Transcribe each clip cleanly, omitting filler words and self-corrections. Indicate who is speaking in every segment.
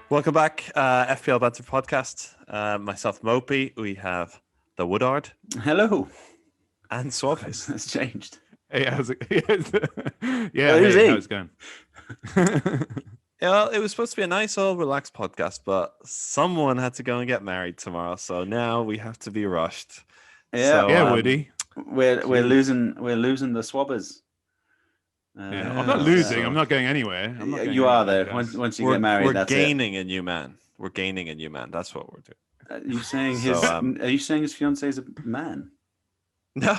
Speaker 1: Welcome back, FPL Banter podcast. Myself, Mopey. We have the Woodard
Speaker 2: Hello.
Speaker 1: and Swabbis.
Speaker 2: That's changed.
Speaker 3: Hey, how's it?
Speaker 2: Well, who's he?
Speaker 3: How's it going?
Speaker 1: Well, it was supposed to be a nice, all relaxed podcast, but someone had to go and get married tomorrow, so now we have to be rushed.
Speaker 2: Yeah,
Speaker 1: So,
Speaker 3: Woody.
Speaker 2: We're losing the swabbers.
Speaker 3: Yeah, I'm not losing. I'm not going anywhere. I'm not going
Speaker 2: You are
Speaker 3: anywhere,
Speaker 2: though.
Speaker 3: guys.
Speaker 2: Once you get married,
Speaker 1: we're
Speaker 2: that's
Speaker 1: gaining a new man. We're gaining a new man. That's what we're doing.
Speaker 2: it. You saying
Speaker 1: So,
Speaker 2: are you saying his fiance is a man?
Speaker 1: No,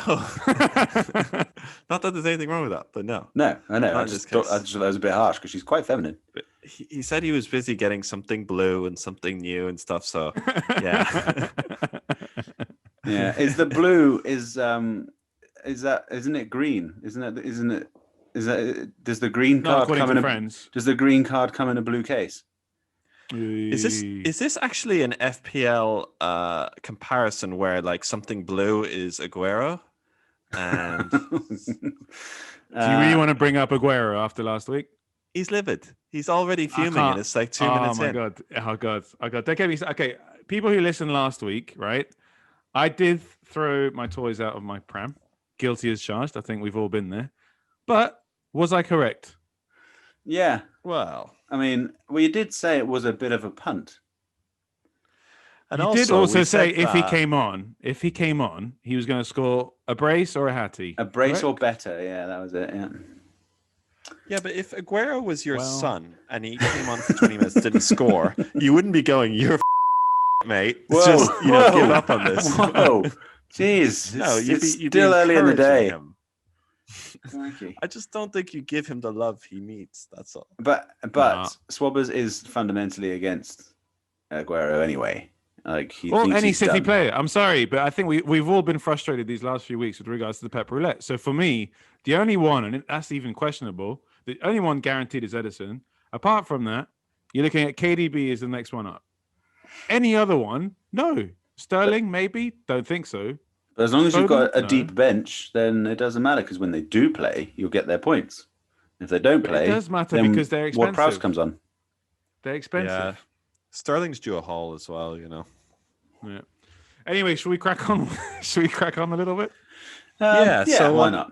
Speaker 1: not that there's anything wrong with that, but no.
Speaker 2: No, I know.
Speaker 1: Not
Speaker 2: I
Speaker 1: in this
Speaker 2: just thought
Speaker 1: case.
Speaker 2: that was a bit harsh because she's quite feminine.
Speaker 1: But he said he was busy getting something blue and something new and stuff. So yeah.
Speaker 2: Yeah, is the blue isn't it green? Does the green
Speaker 3: Not
Speaker 2: card
Speaker 3: according
Speaker 2: come
Speaker 3: to
Speaker 2: in a
Speaker 3: friends.
Speaker 2: does the green card come in a blue case?
Speaker 1: Is this actually an FPL comparison where like something blue is Aguero? And
Speaker 3: Do you really want to bring up Aguero after last week?
Speaker 1: he's livid. He's already fuming
Speaker 3: can't-
Speaker 1: and it's like 2 minutes in.
Speaker 3: God. Oh god. Don't get me. Okay, people who listened last week, right? I did throw my toys out of my pram. Guilty as charged. I think we've all been there. But was I correct?
Speaker 2: Yeah.
Speaker 1: Well,
Speaker 2: I mean, we did say it was a bit of a punt.
Speaker 1: and
Speaker 3: You did also
Speaker 1: we
Speaker 3: say
Speaker 1: said
Speaker 3: if he
Speaker 1: that-
Speaker 3: came on, he was going to score a brace or a hattie.
Speaker 2: A brace or
Speaker 3: correct?
Speaker 2: better. Yeah, that was it. Yeah.
Speaker 1: Yeah, but if Aguero was your
Speaker 3: Well-
Speaker 1: son and he came on for 20 minutes, didn't score, you wouldn't be going, "You're mate."
Speaker 2: Whoa,
Speaker 1: Just
Speaker 2: whoa.
Speaker 1: give up on this.
Speaker 2: Whoa. Jeez.
Speaker 1: No,
Speaker 2: it's
Speaker 1: you'd be
Speaker 2: still early in the day.
Speaker 1: encouraging him.
Speaker 2: Crikey.
Speaker 1: I just don't think you give him the love he needs. That's all.
Speaker 2: But
Speaker 3: Nah.
Speaker 2: Swabbers is fundamentally against Aguero anyway. Like he
Speaker 3: Or
Speaker 2: thinks
Speaker 3: any
Speaker 2: he's
Speaker 3: City
Speaker 2: done.
Speaker 3: player. I'm sorry, but I think we've all been frustrated these last few weeks with regards to the Pep Roulette. So for me, the only one, and that's even questionable, the only one guaranteed is Edison. Apart from that, you're looking at KDB as the next one up. Any other one? No. Sterling, maybe? Don't think so.
Speaker 2: But as long as you've got a
Speaker 3: No.
Speaker 2: deep bench, then it doesn't matter because when they do play, you'll get their points. If they don't
Speaker 3: But
Speaker 2: play,
Speaker 3: it does matter
Speaker 2: then
Speaker 3: because they're
Speaker 2: Ward Prowse
Speaker 3: expensive.
Speaker 2: comes on.
Speaker 3: They're expensive.
Speaker 1: Yeah. Sterling's due a haul as well,
Speaker 3: Yeah. Anyway, should we crack on? Should we crack on a little bit?
Speaker 1: Yeah, so,
Speaker 2: why not?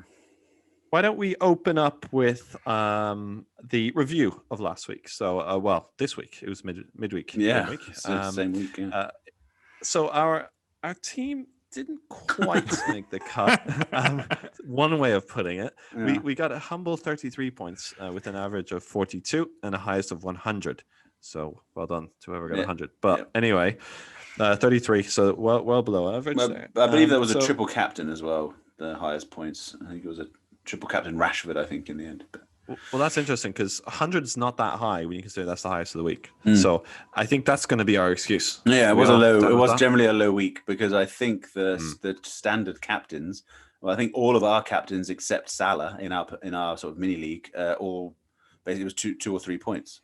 Speaker 1: Why don't we open up with the review of last week? So, this week. It was midweek.
Speaker 2: Yeah,
Speaker 1: midweek.
Speaker 2: it's the same week. Yeah.
Speaker 1: So our team didn't quite make the cut. One way of putting it.
Speaker 2: Yeah.
Speaker 1: We got a humble 33 points with an average of 42 and a highest of 100. So well done to whoever got 100. But anyway, 33. So well below average.
Speaker 2: Well,
Speaker 1: there.
Speaker 2: I believe there was
Speaker 1: so-
Speaker 2: a triple captain as well. The highest points. I think it was a triple captain Rashford. I think in the end. But
Speaker 1: Well, that's interesting because 100 is not that high when you consider that's the highest of the week.
Speaker 2: Mm.
Speaker 1: So I think that's going to be our excuse.
Speaker 2: yeah, it
Speaker 1: We
Speaker 2: was a
Speaker 1: all
Speaker 2: low.
Speaker 1: done
Speaker 2: It
Speaker 1: with
Speaker 2: was
Speaker 1: that?
Speaker 2: generally a low week because I think the standard captains. Well, I think all of our captains except Salah in our sort of mini league all basically it was two or 3 points.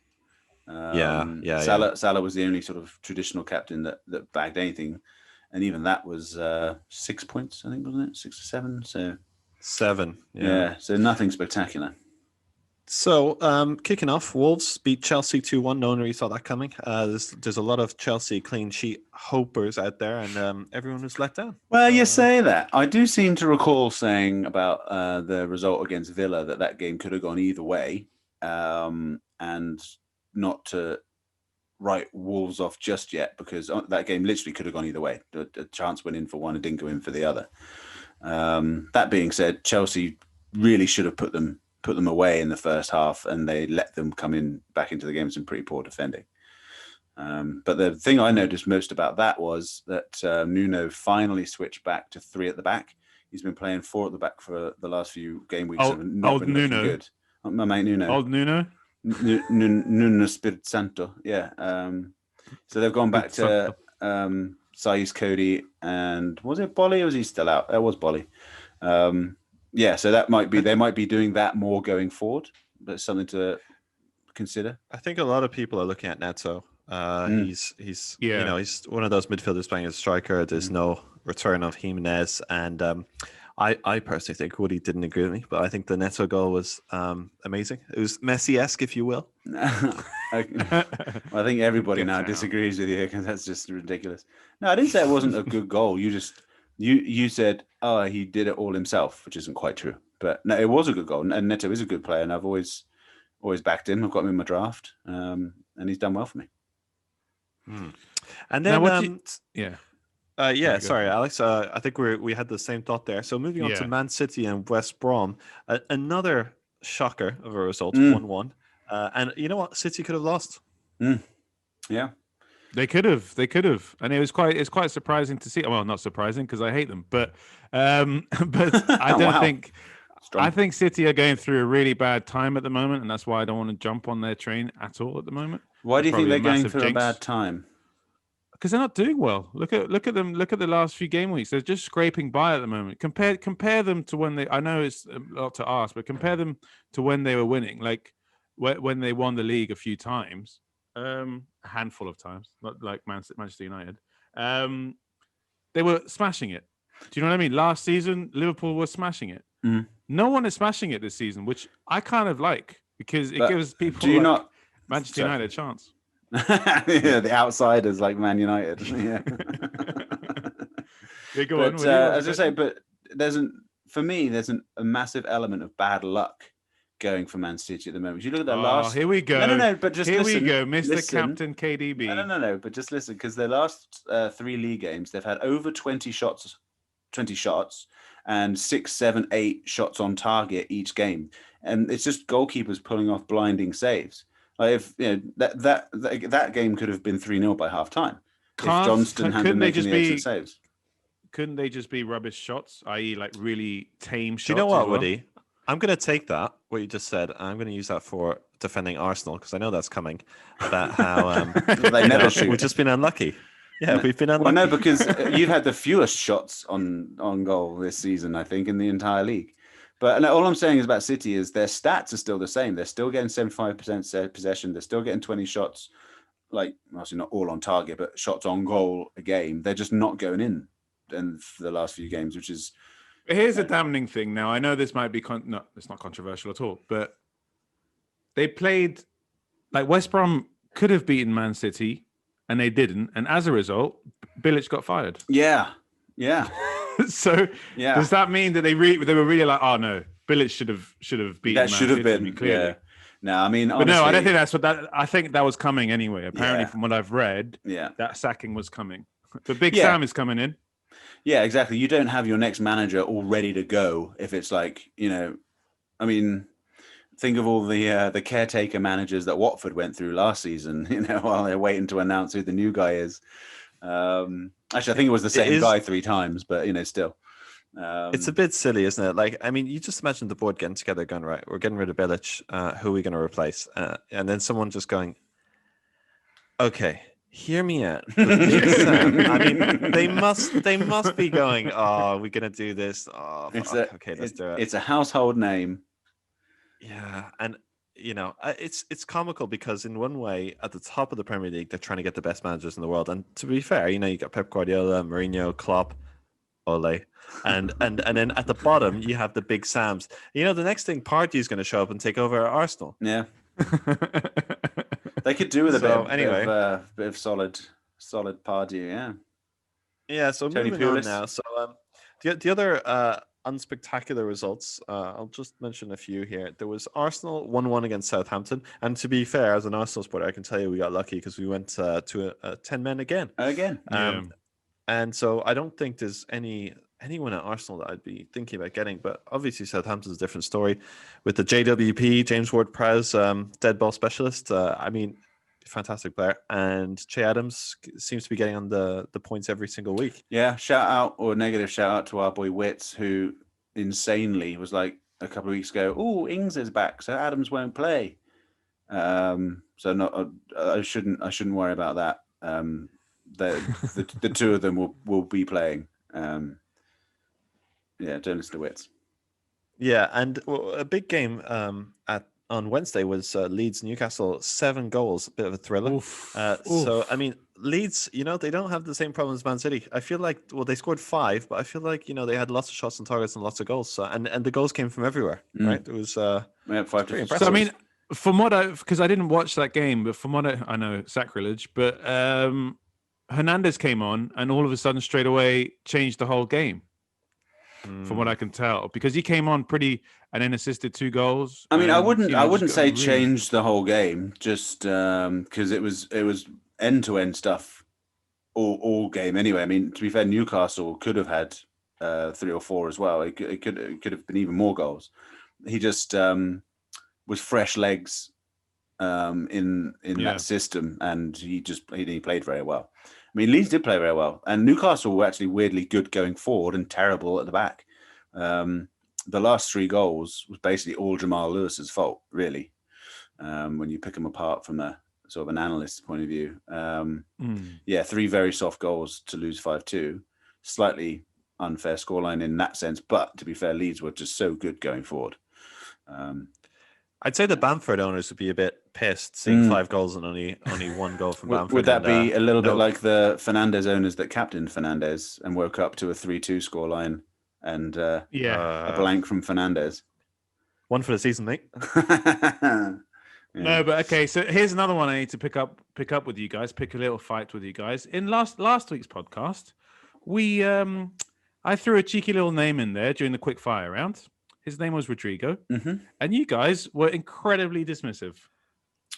Speaker 2: Salah was the only sort of traditional captain that bagged anything, and even that was 6 points, I think, wasn't it? 6 or 7. So
Speaker 1: 7.
Speaker 2: yeah, so nothing spectacular.
Speaker 1: So kicking off, Wolves beat Chelsea 2-1. No one really saw that coming. There's a lot of Chelsea clean sheet hopers out there, and everyone was let down.
Speaker 2: Well, you say that. I do seem to recall saying about the result against Villa that game could have gone either way, and not to write Wolves off just yet because that game literally could have gone either way. A chance went in for one and didn't go in for the other. That being said, Chelsea really should have put them away in the first half, and they let them come in back into the game with some pretty poor defending. But the thing I noticed most about that was that Nuno finally switched back to 3 at the back. He's been playing 4 at the back for the last few game weeks. and not
Speaker 3: Old
Speaker 2: been looking
Speaker 3: Nuno.
Speaker 2: good. My mate Nuno.
Speaker 3: Old Nuno?
Speaker 2: Nuno Espírito Santo. Yeah. So they've gone back to Saiz Cody and was it Bolly or was he still out? That was Bolly. Yeah, so that might be they might be doing that more going forward. That's something to consider.
Speaker 1: I think a lot of people are looking at Neto. He's he's one of those midfielders playing as a striker. There's no return of Jimenez, and I personally think Woody didn't agree with me, but I think the Neto goal was amazing. It was Messi-esque, if you will.
Speaker 2: I think everybody now disagrees with you because that's just ridiculous. No, I didn't say it wasn't a good goal. You said, oh, he did it all himself, which isn't quite true. But no, it was a good goal, and Neto is a good player, and I've always backed him. I've got him in my draft, and he's done well for me.
Speaker 1: And then,
Speaker 3: Sorry,
Speaker 1: Alex. I think we had the same thought there. So moving on to Man City and West Brom, another shocker of a result, 1-1. And you know what? City could have lost.
Speaker 2: Yeah,
Speaker 3: they could have, and it's quite surprising to see. Well, not surprising because I hate them, but I don't think. Strong. I think City are going through a really bad time at the moment, and that's why I don't want to jump on their train at all at the moment.
Speaker 2: Why do you think they're going through a bad time?
Speaker 3: Because they're not doing well. Look at them. Look at the last few game weeks. They're just scraping by at the moment. Compare them to when they. I know it's a lot to ask, but compare them to when they were winning. Like when they won the league a few times, a handful of times, not like Manchester United. They were smashing it. Do you know what I mean? Last season, Liverpool was smashing it. No one is smashing it this season, which I kind of like because it gives people Manchester United a chance.
Speaker 2: Yeah, the outsiders like Man United. Yeah.
Speaker 3: Go on.
Speaker 2: As I say, but there's a massive element of bad luck going for Man City at the moment. If you look at their last.
Speaker 3: Here we go.
Speaker 2: No. But just
Speaker 3: here
Speaker 2: listen,
Speaker 3: we go, Mr. Captain KDB.
Speaker 2: No. But just listen, because their last 3 league games, they've had over 20 shots, and 6, 7, 8 shots on target each game, and it's just goalkeepers pulling off blinding saves. Like if that game could have been 3-0 by half time if Johnston hadn't making the exit saves.
Speaker 3: Couldn't they just be rubbish shots, i.e., like really tame shots?
Speaker 1: Do you know what, Woody? I'm going to take that what you just said, and I'm going to use that for defending Arsenal because I know that's coming. About how
Speaker 2: they never shoot.
Speaker 1: We've just been unlucky. Yeah, we've been unlucky.
Speaker 2: Well, no, because you've had the fewest shots on goal this season, I think, in the entire league. But all I'm saying is about City is their stats are still the same. They're still getting 75% possession. They're still getting 20 shots, like obviously not all on target, but shots on goal a game. They're just not going in for the last few games, which is.
Speaker 3: Here's a damning thing. Now I know this might be no, it's not controversial at all, but they played like West Brom could have beaten Man City. And they didn't, and as a result, Bilic got fired.
Speaker 2: Yeah.
Speaker 3: So does that mean that they were really like, oh no, Bilic should have beaten? That should have been clearly.
Speaker 2: Yeah. No, I mean,
Speaker 3: honestly, but no, I don't think that's what that. I think that was coming anyway. Apparently, from what I've read, that sacking was coming. But Big Sam is coming in.
Speaker 2: Yeah, exactly. You don't have your next manager all ready to go if it's like I mean. Think of all the caretaker managers that Watford went through last season, while they're waiting to announce who the new guy is. Actually, I think it was the same guy 3 times, but still.
Speaker 1: It's a bit silly, isn't it? Like, I mean, you just imagine the board getting together, going, right, we're getting rid of Bilic. Who are we going to replace? And then someone just going, okay, hear me out. I mean, they must be going, oh, we're going to do this. Oh, okay, let's do it.
Speaker 2: It's a household name.
Speaker 1: Yeah, and it's comical because in one way, at the top of the Premier League, they're trying to get the best managers in the world. And to be fair, you got Pep Guardiola, Mourinho, Klopp, Ole, and then at the bottom you have the big Sams. The next thing, Pardew is going to show up and take over Arsenal.
Speaker 2: Yeah, they could do with a bit of solid Pardew. Yeah.
Speaker 1: Yeah. So
Speaker 2: Tony
Speaker 1: moving on
Speaker 2: Pulis.
Speaker 1: now. So the other. Unspectacular results. I'll just mention a few here. There was Arsenal 1-1 against Southampton, and to be fair, as an Arsenal supporter, I can tell you we got lucky because we went to a 10 men again. And so I don't think there's anyone at Arsenal that I'd be thinking about getting, but obviously Southampton's a different story with the JWP James Ward-Prowse dead ball specialist. I mean, fantastic player, and Che Adams seems to be getting on the points every single week.
Speaker 2: Yeah, negative shout out to our boy Wits, who insanely was like a couple of weeks ago, oh, Ings is back, so Adams won't play. So I shouldn't worry about that. The two of them will be playing. Don't listen to Wits.
Speaker 1: Yeah, and a big game on Wednesday was Leeds Newcastle, 7 goals, a bit of a thriller.
Speaker 3: Oof.
Speaker 1: So I mean, Leeds, they don't have the same problems as Man City. I feel like, well, they scored 5, but I feel like they had lots of shots on targets and lots of goals. So, and the goals came from everywhere, right? It was
Speaker 2: We had 5
Speaker 1: pretty
Speaker 2: different
Speaker 1: impressive.
Speaker 3: So I mean, from what because I didn't watch that game, but from what I know, sacrilege, but Hernandez came on and all of a sudden straight away changed the whole game. From what I can tell, because he came on pretty and then assisted 2 goals.
Speaker 2: I mean, I
Speaker 3: and,
Speaker 2: wouldn't
Speaker 3: just got
Speaker 2: say
Speaker 3: really-
Speaker 2: change the whole game, just because it was end to end stuff all game anyway. I mean, to be fair, Newcastle could have had 3 or 4 as well. It could have been even more goals. He just was fresh legs in that system, and he played very well. I mean, Leeds did play very well, and Newcastle were actually weirdly good going forward and terrible at the back. The last 3 goals was basically all Jamal Lewis's fault, really, when you pick them apart from a sort of an analyst's point of view. 3 very soft goals to lose 5-2. Slightly unfair scoreline in that sense, but to be fair, Leeds were just so good going forward.
Speaker 1: I'd say the Bamford owners would be a bit pissed seeing 5 goals and only 1 goal from Bamford.
Speaker 2: Would that be a little bit like the Fernandez owners that captained Fernandez and woke up to a 3-2 scoreline and a blank from Fernandez?
Speaker 1: 1 for the season, mate.
Speaker 3: No, but okay. So here's another one I need to pick up with you guys. Pick a little fight with you guys. In last week's podcast, we I threw a cheeky little name in there during the quick fire round. His name was Rodrigo, and you guys were incredibly dismissive.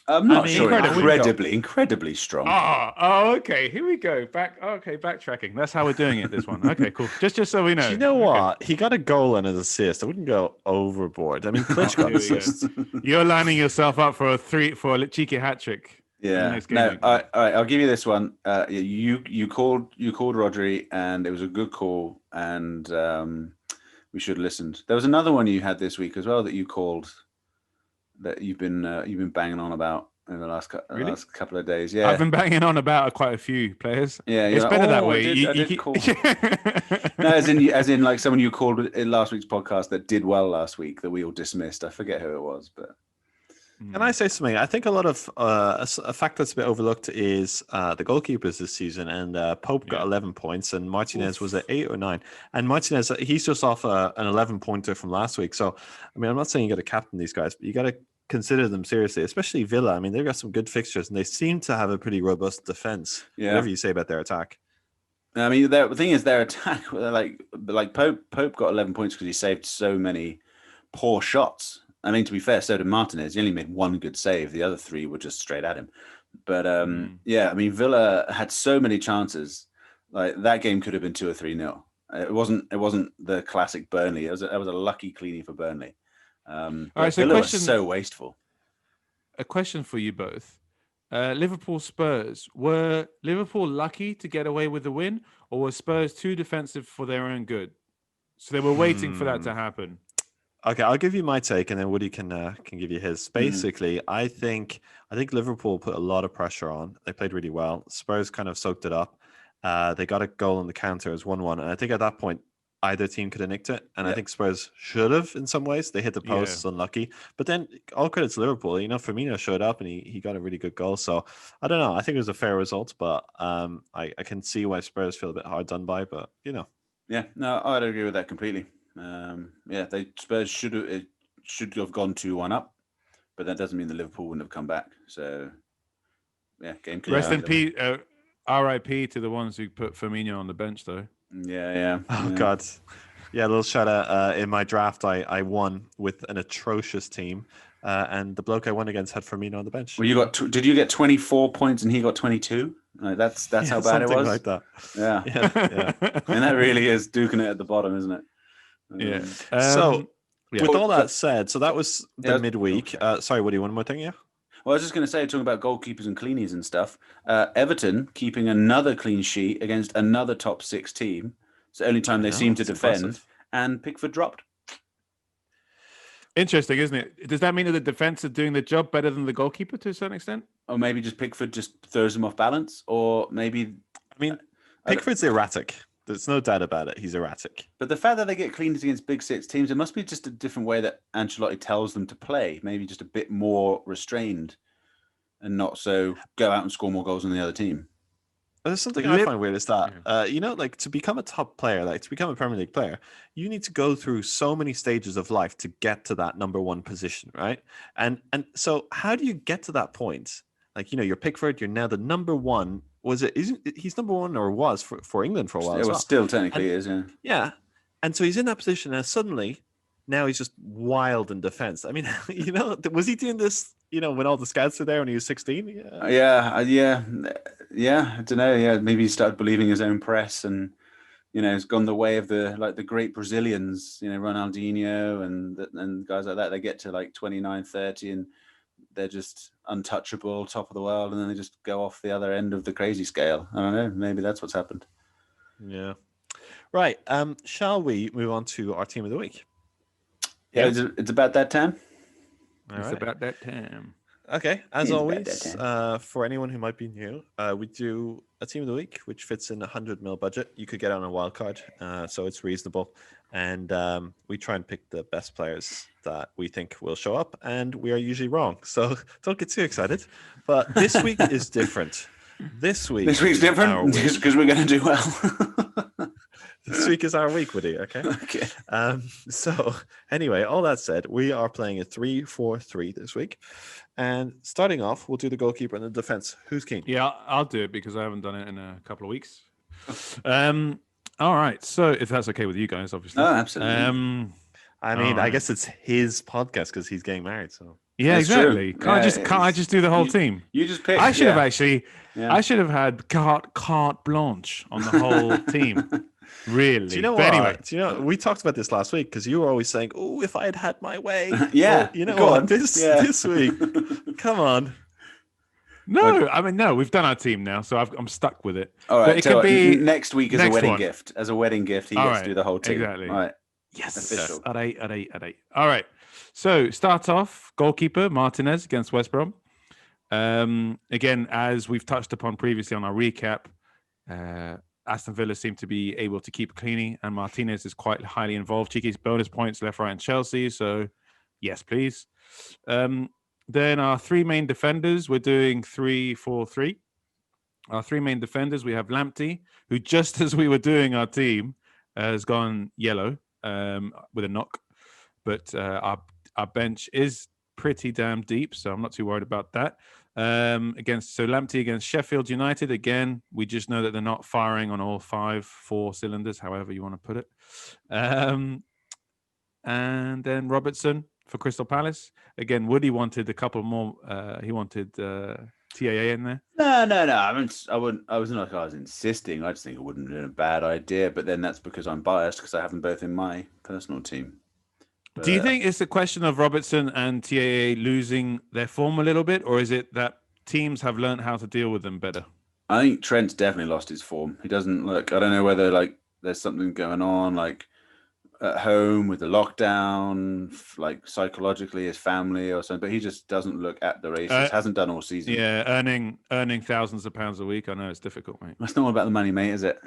Speaker 2: I'm not sure. Incredibly strong.
Speaker 3: Oh, okay. Here we go. Backtracking. That's how we're doing it. This one. Okay, cool. Just so we know.
Speaker 1: Do you know what? He got a goal and an assist. I wouldn't go overboard. I mean, Klitsch got assists.
Speaker 3: You're lining yourself up for a cheeky hat trick.
Speaker 2: Yeah. No. All right. I'll give you this one. You called Rodri, and it was a good call, and we should have listened. There was another one you had this week as well that you called, that you've been banging on about in the last couple of days. Yeah,
Speaker 3: I've been banging on about quite a few players.
Speaker 2: Yeah,
Speaker 3: it's better that way.
Speaker 2: I did call. No, as in like someone you called in last week's podcast that did well last week that we all dismissed. I forget who it was, but.
Speaker 1: Can I say something? I think a lot of a fact that's a bit overlooked is the goalkeepers this season. And Pope got 11 points, and Martinez was at 8 or 9. And Martinez, he's just off an 11-pointer from last week. So, I mean, I'm not saying you got to captain these guys, but you got to consider them seriously, especially Villa. I mean, they've got some good fixtures, and they seem to have a pretty robust defense. Yeah. Whatever you say about their attack.
Speaker 2: I mean, the thing is, their attack, like Pope got 11 points because he saved so many poor shots. I mean, to be fair, so did Martinez. He only made 1 good save. The other 3 were just straight at him. But yeah, I mean, Villa had so many chances. Like that game could have been 2 or 3-0. It wasn't the classic Burnley. It was a lucky cleanie for Burnley.
Speaker 3: All right, so
Speaker 2: Villa was so wasteful.
Speaker 3: A question for you both: Liverpool Spurs, were Liverpool lucky to get away with the win, or were Spurs too defensive for their own good? So they were waiting for that to happen.
Speaker 1: Okay, I'll give you my take, and then Woody can give you his. Basically, I think Liverpool put a lot of pressure on. They played really well. Spurs kind of soaked it up. They got a goal on the counter as 1-1, and I think at that point either team could have nicked it. And I think Spurs should have in some ways. They hit the post, it's unlucky. But then all credit to Liverpool. Firmino showed up and he got a really good goal. So I don't know. I think it was a fair result, but I can see why Spurs feel a bit hard done by. But
Speaker 2: yeah, no, I'd agree with that completely. Spurs should have gone 2-1 up, but that doesn't mean the Liverpool wouldn't have come back. So yeah, game.
Speaker 3: Rest in peace, R.I.P. to the ones who put Firmino on the bench, though.
Speaker 2: Yeah.
Speaker 1: Oh God. Yeah, a little shout out. In my draft, I won with an atrocious team, and the bloke I won against had Firmino on the bench.
Speaker 2: Well, did you get 24 points and he got 22? That's how bad it was.
Speaker 1: Like that.
Speaker 2: Yeah. And that really is duking it at the bottom, isn't it?
Speaker 3: Yeah.
Speaker 1: With all that said, so that was the midweek. Sorry, Woody, one more thing, yeah?
Speaker 2: Well, I was just going to say, talking about goalkeepers and cleanies and stuff, Everton keeping another clean sheet against another top 6 team. It's the only time they seem to defend, impressive. And Pickford dropped.
Speaker 3: Interesting, isn't it? Does that mean that the defense are doing the job better than the goalkeeper to a certain extent?
Speaker 2: Or maybe just Pickford just throws them off balance? Or maybe...
Speaker 1: I mean, Pickford's erratic. There's no doubt about it. He's erratic.
Speaker 2: But the fact that they get cleaned against big six teams, it must be just a different way that Ancelotti tells them to play. Maybe just a bit more restrained and not so go out and score more goals than the other team.
Speaker 1: There's something I find weird is that, you know, like to become a top player, like to become a Premier League player, you need to go through so many stages of life to get to that number one position, right? And so how do you get to that point? Like, you know, you're Pickford, you're now the number one. He's number one or was for England for a while?
Speaker 2: It was still technically is, yeah.
Speaker 1: Yeah. And so he's in that position and suddenly now he's just wild in defense. I mean, you know, was he doing this, you know, when all the scouts were there when he was 16?
Speaker 2: Yeah. I don't know. Yeah, maybe he started believing his own press, and you know, it's gone the way of the great Brazilians. You know, Ronaldinho and guys like that. They get to like 29, 30, and they're just untouchable, top of the world, and then they just go off the other end of the crazy scale. I don't know. Maybe that's what's happened.
Speaker 1: Yeah. Right. Shall we move on to our team of the week?
Speaker 2: Yeah, it's about that time.
Speaker 3: It's about that time.
Speaker 1: Okay, as always, for anyone who might be new, we do a team of the week, which fits in 100 mil budget. You could get on a wild card, so it's reasonable. And we try and pick the best players that we think will show up, and we are usually wrong. So don't get too excited. But this week is different. This week's
Speaker 2: different because we're going to do well.
Speaker 1: This week is our week, Woody. Okay.
Speaker 2: Okay.
Speaker 1: So anyway, all that said, we are playing a 3-4-3 this week, and starting off, we'll do the goalkeeper and the defense. Who's keen?
Speaker 3: Yeah, I'll do it because I haven't done it in a couple of weeks. All right. So if that's okay with you guys, obviously.
Speaker 2: Oh, absolutely.
Speaker 1: I mean, I guess it's his podcast because he's getting married. So
Speaker 3: yeah,
Speaker 2: That's
Speaker 3: exactly.
Speaker 2: true.
Speaker 3: Can't I just do the whole team?
Speaker 2: You just pick.
Speaker 3: I should have actually.
Speaker 2: Yeah.
Speaker 3: I should have had carte blanche on the whole team. Really?
Speaker 1: Do you know
Speaker 3: But
Speaker 1: what?
Speaker 3: anyway,
Speaker 1: Do you know we talked about this last week because you were always saying, "Oh, if I had had my way."
Speaker 2: Yeah.
Speaker 1: Well, you know
Speaker 2: Go
Speaker 1: what?
Speaker 2: on.
Speaker 1: This week, come on.
Speaker 3: no. I mean, no. We've done our team now, so I'm stuck with it.
Speaker 2: All right.
Speaker 3: But it could be
Speaker 2: next week as a
Speaker 3: next
Speaker 2: wedding
Speaker 3: one.
Speaker 2: gift. As a wedding gift, he
Speaker 3: All
Speaker 2: gets
Speaker 3: right,
Speaker 2: to do the whole team.
Speaker 3: exactly.
Speaker 2: All right.
Speaker 3: Yes.
Speaker 2: Official.
Speaker 3: At eight. All right. So start off goalkeeper Martinez against West Brom. Again, as we've touched upon previously on our recap, Aston Villa seem to be able to keep cleaning, and Martinez is quite highly involved. Cheeky's bonus points left, right, and Chelsea. So, yes, please. Then our three main defenders, we're doing 3-4-3. Our three main defenders, we have Lamptey, who just as we were doing our team, has gone yellow with a knock. But our bench is pretty damn deep, so I'm not too worried about that. Lamptey against Sheffield United. Again, we just know that they're not firing on all 4 cylinders, however you want to put it. And then Robertson for Crystal Palace. Again, Woody wanted a couple more. He wanted TAA in there.
Speaker 2: No. I was insisting. I just think it wouldn't have been a bad idea. But then that's because I'm biased because I have them both in my personal team.
Speaker 3: Do you think it's a question of Robertson and TAA losing their form a little bit, or is it that teams have learned how to deal with them better?
Speaker 2: I think Trent's definitely lost his form. He doesn't look. I don't know whether like there's something going on like at home with the lockdown, like psychologically his family or something. But he just doesn't look at the races. Hasn't done all season.
Speaker 3: Yeah, earning thousands of pounds a week. I know it's difficult, mate.
Speaker 2: That's not all about the money, mate, is it?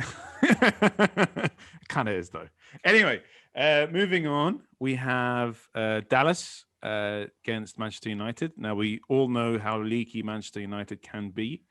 Speaker 3: It kind of is, though. Anyway, moving on, we have Dallas against Manchester United. Now, we all know how leaky Manchester United can be,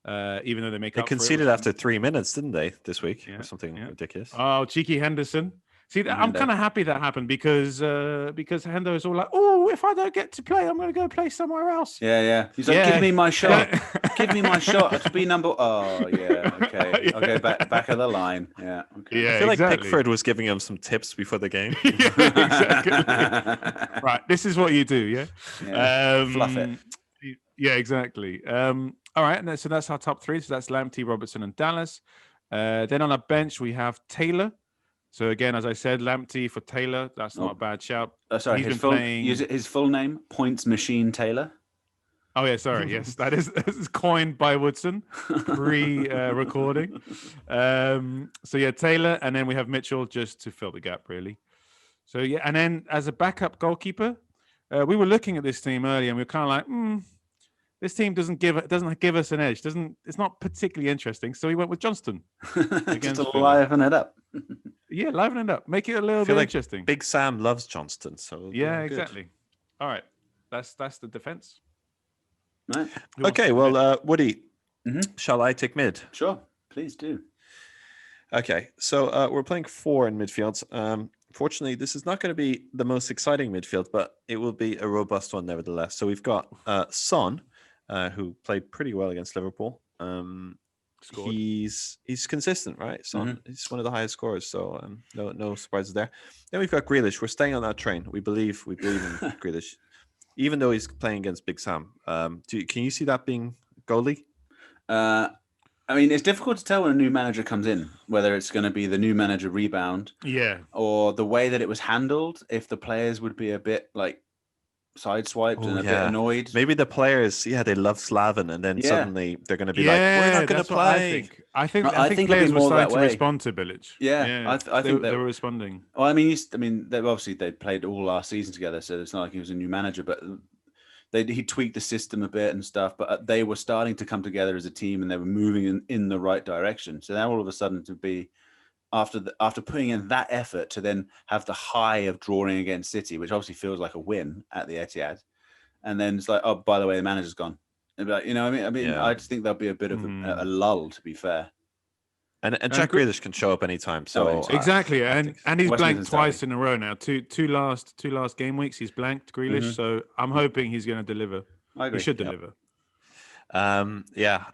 Speaker 3: even though they make up for it.
Speaker 1: They conceded after 3 minutes, didn't they, this week?
Speaker 3: Yeah,
Speaker 1: or something ridiculous.
Speaker 3: Oh, cheeky Henderson. See, I'm kind of happy that happened because Hendo is all like, oh, if I don't get to play, I'm going to go play somewhere else.
Speaker 2: Yeah. He's like, give me my shot. Give me my shot. To be number. Oh, yeah. Okay.
Speaker 3: Yeah.
Speaker 2: I'll go back of the line. Yeah. Okay.
Speaker 3: Yeah,
Speaker 1: I feel like Pickford was giving him some tips before the game.
Speaker 3: Yeah, exactly. Right. This is what you do. Yeah.
Speaker 2: Fluff it.
Speaker 3: Yeah, exactly. All right. And so that's our top three. So that's Lamptey, Robertson, and Dallas. Then on our bench, we have Taylor. So again, as I said, Lamptey for Taylor. That's not a bad shout.
Speaker 2: Sorry, his full name, Points Machine Taylor.
Speaker 3: Oh yeah, sorry. Yes, that is coined by Woodson pre-recording. So yeah, Taylor, and then we have Mitchell just to fill the gap, really. So yeah, and then as a backup goalkeeper, we were looking at this team earlier, and we were kind of like, This team doesn't give us an edge. It's not particularly interesting. So he went with Johnston.
Speaker 2: Just to
Speaker 3: Villa.
Speaker 2: liven it up.
Speaker 3: Yeah, liven it up. Make it a little
Speaker 1: I feel
Speaker 3: bit
Speaker 1: like
Speaker 3: interesting.
Speaker 1: Big Sam loves Johnston, so
Speaker 3: Yeah,
Speaker 1: good.
Speaker 3: exactly. All right, that's the defense.
Speaker 2: Right.
Speaker 1: Okay, well, Woody,
Speaker 2: Mhm.
Speaker 1: shall I take mid?
Speaker 2: Sure, please do.
Speaker 1: Okay, so we're playing 4 in midfield. Fortunately, this is not going to be the most exciting midfield, but it will be a robust one nevertheless. So we've got Son, who played pretty well against Liverpool.
Speaker 3: Scored.
Speaker 1: He's consistent, right? Son,
Speaker 2: Mhm.
Speaker 1: he's one of the highest scorers, so no surprises there. Then we've got Grealish. We're staying on that train. We believe in Grealish, even though he's playing against Big Sam. Can you see that being goalie?
Speaker 2: I mean, it's difficult to tell when a new manager comes in, whether it's going to be the new manager rebound
Speaker 3: Yeah.
Speaker 2: or the way that it was handled, if the players would be a bit like sideswiped and a bit annoyed.
Speaker 1: Maybe the players, they love Slaven, and then suddenly they're going to be like, "We're not going to
Speaker 3: that's what I
Speaker 1: play."
Speaker 3: think. I think
Speaker 2: it'll
Speaker 3: players
Speaker 2: be
Speaker 3: were
Speaker 2: more
Speaker 3: starting
Speaker 2: that
Speaker 3: to
Speaker 2: way.
Speaker 3: respond to Bilic.
Speaker 2: Yeah, I think
Speaker 3: they were responding.
Speaker 2: Well, I mean, they played all last season together, so it's not like he was a new manager, but he tweaked the system a bit and stuff. But they were starting to come together as a team, and they were moving in the right direction. So now all of a sudden, to be after putting in that effort, to then have the high of drawing against City, which obviously feels like a win at the Etihad, and then it's like, oh, by the way, the manager's gone. And be like, I just think there'll be a bit of a lull, to be fair.
Speaker 1: And Jack Grealish can show up anytime. So
Speaker 3: exactly, and he's
Speaker 2: West
Speaker 3: blanked
Speaker 2: Midlands
Speaker 3: twice in a row now. Two last game weeks, he's blanked Grealish. So I'm hoping he's going to deliver.
Speaker 2: I agree.
Speaker 3: He should deliver.
Speaker 1: And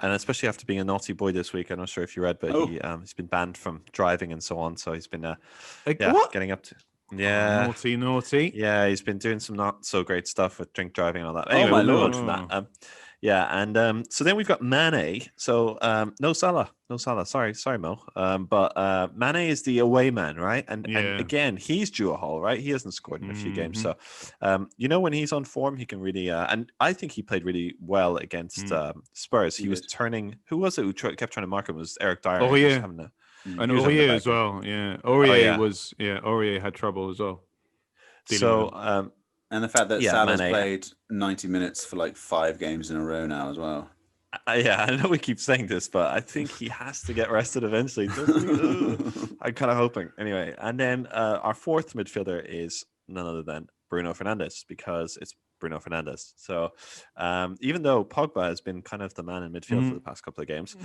Speaker 1: especially after being a naughty boy this week. I'm not sure if you read, but he's been banned from driving and so on. So he's been
Speaker 3: what?
Speaker 1: getting up to
Speaker 3: naughty.
Speaker 1: Yeah, he's been doing some not so great stuff with drink driving and all that. Anyway,
Speaker 2: my
Speaker 1: we'll move
Speaker 2: Lord.
Speaker 1: on from that. So then we've got Mane. So no Salah. Sorry, Mo. But Mane is the away man, right? And again, he's due a haul, right? He hasn't scored in a few games. So when he's on form, he can really and I think he played really well against Spurs. He was turning. Who was it who kept trying to mark him? It was Eric Dyer.
Speaker 3: Oh yeah. And Aurier as
Speaker 1: end.
Speaker 3: well. Yeah. Aurier had trouble as well.
Speaker 1: So
Speaker 2: and the fact that Salah's played 90 minutes for like 5 games in a row now as well.
Speaker 1: I know we keep saying this, but I think he has to get rested eventually. I'm kind of hoping. Anyway, and then our 4th midfielder is none other than Bruno Fernandes, because it's Bruno Fernandes. So even though Pogba has been kind of the man in midfield for the past couple of games,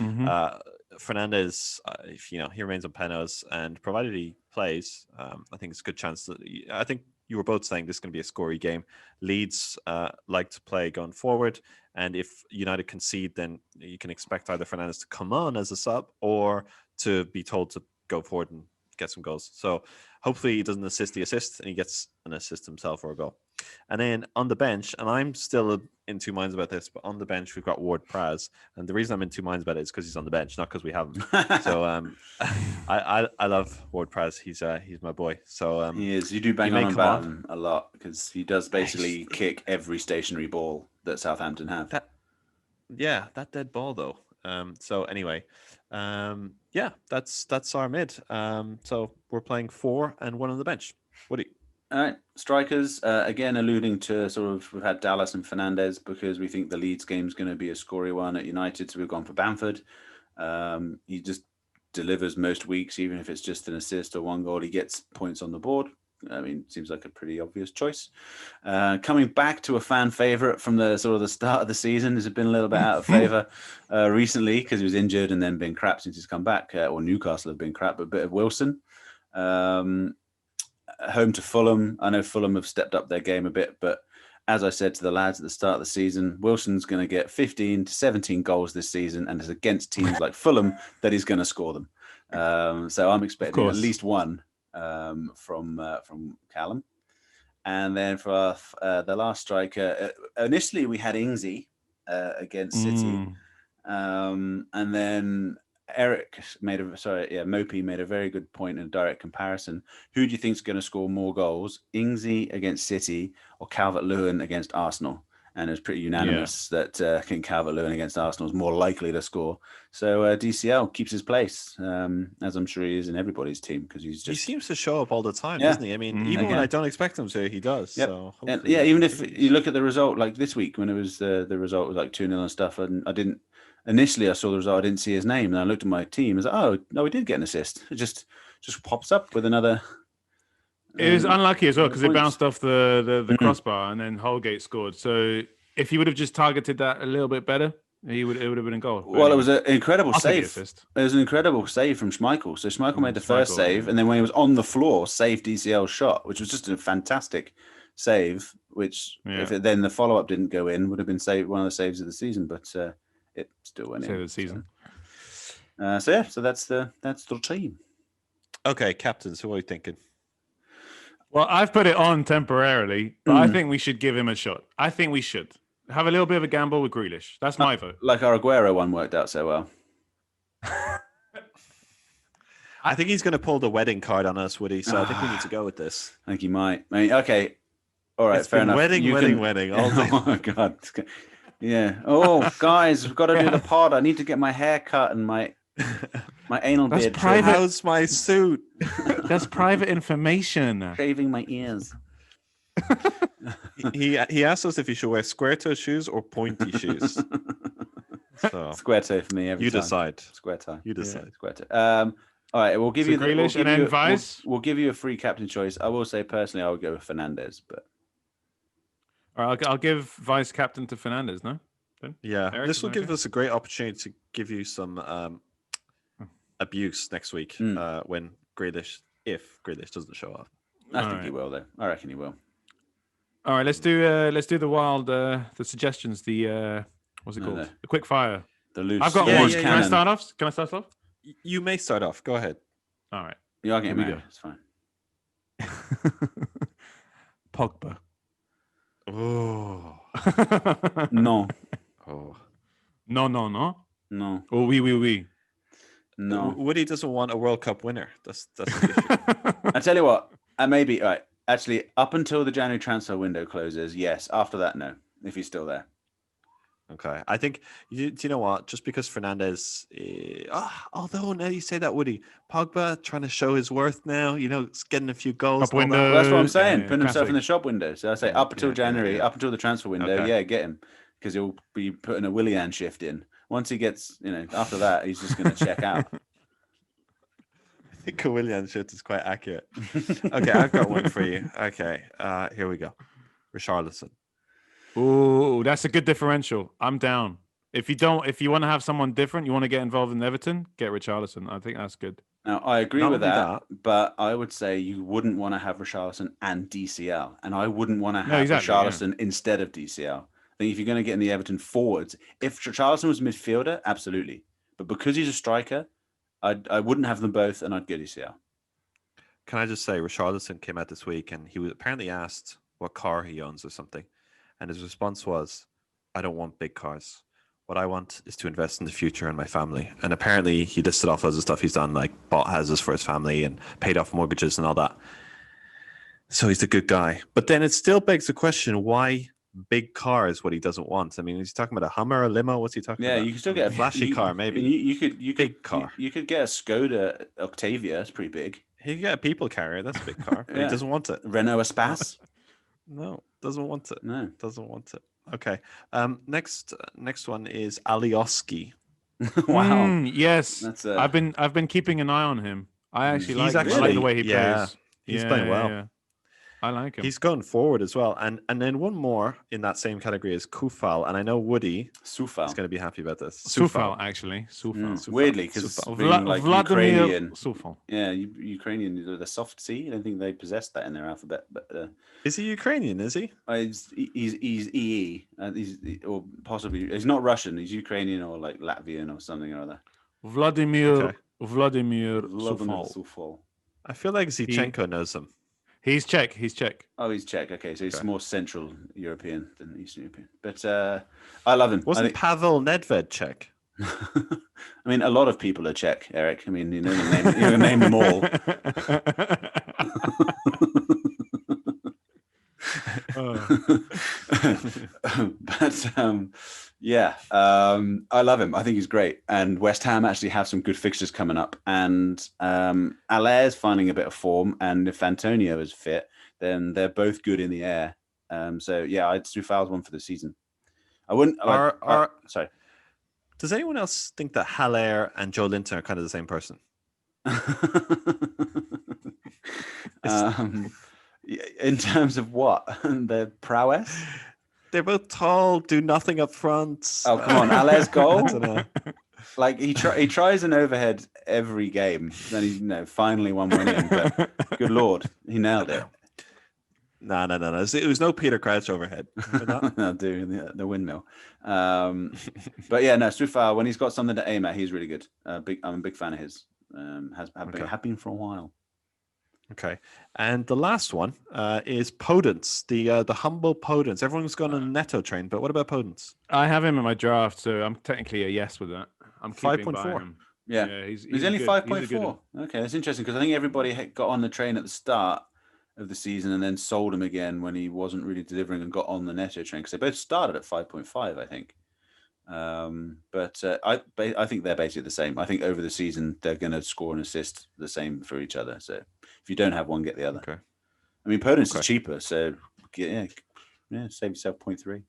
Speaker 1: Fernandes, if he remains on penalties, and provided he plays, I think it's a good chance that I think you were both saying this is going to be a scory game. Leeds like to play going forward, and if United concede, then you can expect either Fernandes to come on as a sub or to be told to go forward and get some goals. So hopefully he doesn't assist the assist and he gets an assist himself or a goal. And then on the bench, and I'm still in 2 minds about this, but on the bench we've got Ward-Prowse, and the reason I'm in 2 minds about it is because he's on the bench, not because we have him. So I love Ward-Prowse. He's my boy. So
Speaker 2: he is. You do bang on about him a lot because he does basically kick every stationary ball that Southampton have.
Speaker 1: That dead ball though. So anyway, that's our mid. So we're playing 4 and 1 on the bench. Woody.
Speaker 2: All right, strikers, again, alluding to we've had Dallas and Fernandes because we think the Leeds game is going to be a scory one at United, so we've gone for Bamford. He just delivers most weeks, even if it's just an assist or 1 goal, he gets points on the board. I mean, seems like a pretty obvious choice. Coming back to a fan favourite from the start of the season, has been a little bit out of favour recently because he was injured and then been crap since he's come back, or Newcastle have been crap, but a bit of Wilson. Home to Fulham. I know Fulham have stepped up their game a bit, but as I said to the lads at the start of the season, Wilson's going to get 15 to 17 goals this season, and it's against teams like Fulham that he's going to score them. So I'm expecting at least 1 from Callum. And then for the last striker, initially we had Ingsy against City, and then Mopey made a very good point in a direct comparison. Who do you think is going to score more goals, Ingsy against City or Calvert-Lewin against Arsenal? and it was pretty unanimous that King Calvert-Lewin against Arsenal is more likely to score. So DCL keeps his place, as I'm sure he is in everybody's team, because he
Speaker 1: seems to show up all the time,
Speaker 2: Yeah.
Speaker 1: doesn't he? I mean, even when I don't expect him to, he does.
Speaker 2: Yep.
Speaker 1: So
Speaker 2: and yeah, even if you look at the result, like this week when it was the result was like 2-0 and stuff, and I didn't initially I saw the result, I didn't see his name, and I looked at my team, I was like, oh no, we did get an assist. It just pops up with another.
Speaker 3: It was unlucky as well because it
Speaker 2: points.
Speaker 3: bounced off the crossbar and then Holgate scored. So if he would have just targeted that a little bit better, it would have been a goal.
Speaker 2: Well, anyway, it was an incredible
Speaker 3: I'll take
Speaker 2: save.
Speaker 3: the assist.
Speaker 2: It was an incredible save from Schmeichel. So Schmeichel made the first save, and then when he was on the floor, saved DCL's shot, which was just a fantastic save. Which, then the follow up didn't go in, would have been one of the saves of the season, but it still went in.
Speaker 3: Save of the season.
Speaker 2: So that's the team.
Speaker 1: Okay, captains, who are you thinking?
Speaker 3: Well, I've put it on temporarily, but I think we should give him a shot. I think we should have a little bit of a gamble with Grealish. That's my vote.
Speaker 2: Like our Aguero one worked out so well.
Speaker 1: I think he's going to pull the wedding card on us, Woody. So I think we need to go with this.
Speaker 2: I think he might. I mean, okay, all right,
Speaker 1: it's
Speaker 2: fair
Speaker 1: been
Speaker 2: enough.
Speaker 1: Wedding all day.
Speaker 2: Oh my god. Yeah. Oh, guys, we've got to do the pod. I need to get my hair cut and my anal beard.
Speaker 3: Private.
Speaker 1: How's my suit?
Speaker 3: That's private information.
Speaker 2: Shaving my ears.
Speaker 1: he asked us if you should wear square toe shoes or pointy shoes. So
Speaker 2: square toe for me every
Speaker 1: you
Speaker 2: time.
Speaker 1: decide.
Speaker 2: Square toe.
Speaker 1: You decide.
Speaker 2: Yeah, square toe. All right, we'll give you
Speaker 3: Grealish and then Vice.
Speaker 2: We'll give you a free captain choice. I will say personally, I would go with Fernandez, but
Speaker 3: all right, I'll give vice captain to Fernandez. No. Then?
Speaker 1: Yeah,
Speaker 3: Eric,
Speaker 1: this will give us a great opportunity to give you some abuse next week when if Grealish doesn't show up.
Speaker 2: I think he will, though. I reckon he will.
Speaker 3: All right, let's do the wild the suggestions. The what's it called? The quick fire.
Speaker 2: The loose.
Speaker 3: I've got one. Can I start off? Can I start off?
Speaker 1: You may start off. Go ahead.
Speaker 3: All right.
Speaker 2: You are getting married. It's fine.
Speaker 3: Pogba.
Speaker 1: Oh.
Speaker 2: No.
Speaker 1: Oh.
Speaker 3: No.
Speaker 2: No.
Speaker 3: Oh, oui.
Speaker 2: No.
Speaker 1: Woody doesn't want a World Cup winner. That's the issue.
Speaker 2: I tell you what. Maybe all right. Actually, up until the January transfer window closes, yes. After that, no. If he's still there.
Speaker 1: Okay, I think. Do you know what? Just because Fernandez, although now you say that, Woody, Pogba trying to show his worth now. He's getting a few goals.
Speaker 3: Shop window.
Speaker 2: Well, that's what I'm saying.
Speaker 3: Yeah,
Speaker 2: Putting himself in the shop window. So I say up until January, up until the transfer window. Yeah, get him because he'll be putting a Willian shift in. Once he gets, after that, he's just going to check out.
Speaker 1: I think a Willian shift is quite accurate. Okay, I've got one for you. Okay, here we go. Richarlison.
Speaker 3: Oh, that's a good differential. I'm down. If you want to have someone different, you want to get involved in Everton, get Richarlison. I think that's good.
Speaker 2: Now, I agree with that, but I would say you wouldn't want to have Richarlison and DCL, and I wouldn't want to have Richarlison instead of DCL. I think if you're going to get in the Everton forwards, if Richarlison was a midfielder, absolutely. But because he's a striker, I wouldn't have them both, and I'd go DCL.
Speaker 1: Can I just say, Richarlison came out this week, and he was apparently asked what car he owns or something. And his response was, I don't want big cars. What I want is to invest in the future and my family. And apparently he listed off loads of stuff he's done, like bought houses for his family and paid off mortgages and all that. So he's a good guy. But then it still begs the question, why big car is what he doesn't want? I mean, he's talking about a Hummer, a limo. What's he talking about?
Speaker 2: Yeah, you can still get a
Speaker 1: flashy car, maybe.
Speaker 2: You could
Speaker 1: big car.
Speaker 2: You could get a Skoda Octavia. It's pretty big.
Speaker 1: He could get a people carrier. That's a big car. But he doesn't want it.
Speaker 2: Renault Espace.
Speaker 1: No, doesn't want it.
Speaker 2: No,
Speaker 1: doesn't want it. Okay. Next one is Alioski.
Speaker 2: Wow.
Speaker 3: Yes. I've been keeping an eye on him. I actually like the way he plays.
Speaker 1: He's playing well.
Speaker 3: Yeah. I like him.
Speaker 1: He's going forward as well. And then one more in that same category is Kufal. And I know Woody is going to be happy about this.
Speaker 3: Sufal, actually. Sufal.
Speaker 2: Weirdly, because like Ukrainian. Sufal. Yeah, Ukrainian, the soft C. I don't think they possess that in their alphabet. But
Speaker 1: is he Ukrainian? Is he?
Speaker 2: He's EE. Or possibly he's not Russian. He's Ukrainian or like Latvian or something or other.
Speaker 3: Vladimir Sufal.
Speaker 1: I feel like Zichenko knows him.
Speaker 3: He's Czech.
Speaker 2: Oh, he's Czech. Okay, so he's more Central European than Eastern European. But I love him.
Speaker 1: Wasn't Pavel Nedved Czech?
Speaker 2: I mean, a lot of people are Czech, Eric. I mean, you name them all. But yeah, I love him. I think he's great. And West Ham actually have some good fixtures coming up. And Alaire's finding a bit of form. And if Antonio is fit, then they're both good in the air. So yeah, I'd do Fowles one for the season. I wouldn't. Sorry.
Speaker 1: Does anyone else think that Haller and Joe Linton are kind of the same person?
Speaker 2: In terms of what? Their prowess?
Speaker 1: They're both tall, do nothing up front.
Speaker 2: Oh, come on. Alaire's goal?
Speaker 1: I don't know.
Speaker 2: Like, he tries an overhead every game. Then he finally one win in. But good Lord, he nailed it.
Speaker 1: No. It was no Peter Crouch overhead.
Speaker 2: No, doing the windmill. But yeah, no, Struffel, when he's got something to aim at, he's really good. I'm a big fan of his. Have been for a while.
Speaker 1: Okay, and the last one is Podence, the humble Podence. Everyone's gone on a Neto train, but what about Podence?
Speaker 3: I have him in my draft, so I'm technically a yes with that. I'm keeping
Speaker 1: 5.4.
Speaker 3: him.
Speaker 2: Yeah, he's only 5.4. Okay, that's interesting because I think everybody got on the train at the start of the season and then sold him again when he wasn't really delivering and got on the Neto train because they both started at 5.5, I think. But I think they're basically the same. I think over the season they're going to score and assist the same for each other. So if you don't have one, get the other.
Speaker 1: Okay.
Speaker 2: I mean, Podence is cheaper, so yeah, save yourself 0.3.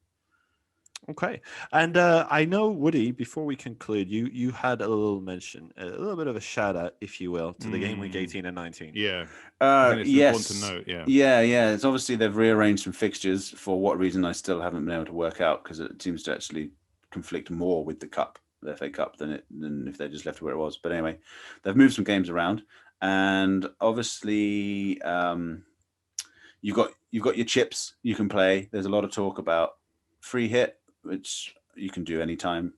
Speaker 1: Okay, and I know, Woody, before we conclude, you had a little mention, a little bit of a shout out, if you will, to the game week 18 and 19.
Speaker 3: Yeah. I think it's important to note,
Speaker 2: yeah. It's obviously they've rearranged some fixtures. For what reason, I still haven't been able to work out because it seems to actually conflict more with the cup, the FA Cup, than if they just left it where it was. But anyway, they've moved some games around, and obviously you've got your chips you can play. There's a lot of talk about free hit, which you can do anytime.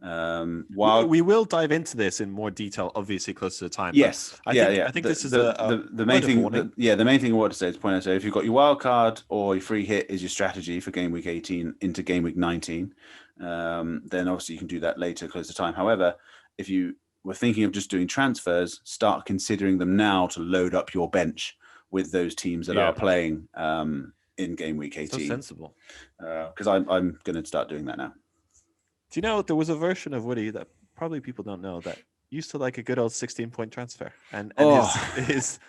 Speaker 1: We will dive into this in more detail, obviously, close to the time.
Speaker 2: Yes,
Speaker 1: I think this is
Speaker 2: the main thing. The main thing I want to say is point out. So if you've got your wild card or your free hit is your strategy for game week 18 into game week 19, then obviously you can do that later, close to time. However, if you were thinking of just doing transfers, start considering them now to load up your bench with those teams that are playing in game week 18.
Speaker 1: So sensible.
Speaker 2: Because I'm going to start doing that now.
Speaker 1: Do you know there was a version of Woody that probably people don't know that used to like a good old 16-point transfer, and his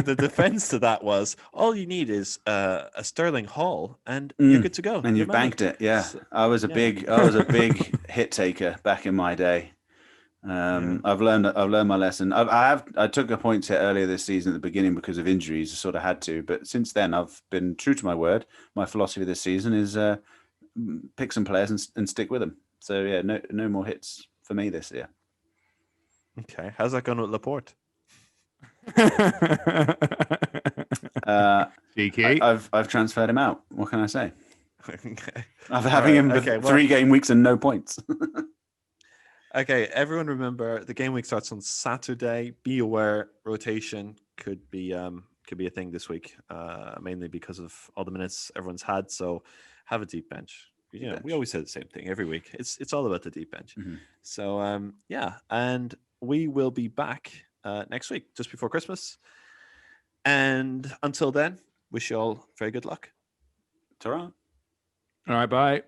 Speaker 1: the defense to that was all you need is a Sterling Hall and you're good to go.
Speaker 2: And you've banked it. Yeah, so, I was a big hit taker back in my day. I've learned my lesson. I took a points hit earlier this season at the beginning because of injuries. I sort of had to, but since then I've been true to my word. My philosophy this season is pick some players and stick with them. So yeah, no more hits for me this year.
Speaker 1: Okay, how's that going with Laporte?
Speaker 3: Cheeky.
Speaker 2: I've transferred him out. What can I say?
Speaker 1: Okay.
Speaker 2: After having him with 3 game weeks and no points.
Speaker 1: Okay, everyone remember the game week starts on Saturday. Be aware, rotation could be a thing this week, mainly because of all the minutes everyone's had. So have a deep bench. We always say the same thing every week. It's all about the deep bench. Mm-hmm. So and we will be back next week, just before Christmas. And until then, wish you all very good luck.
Speaker 2: Ta-ra.
Speaker 3: All right, bye.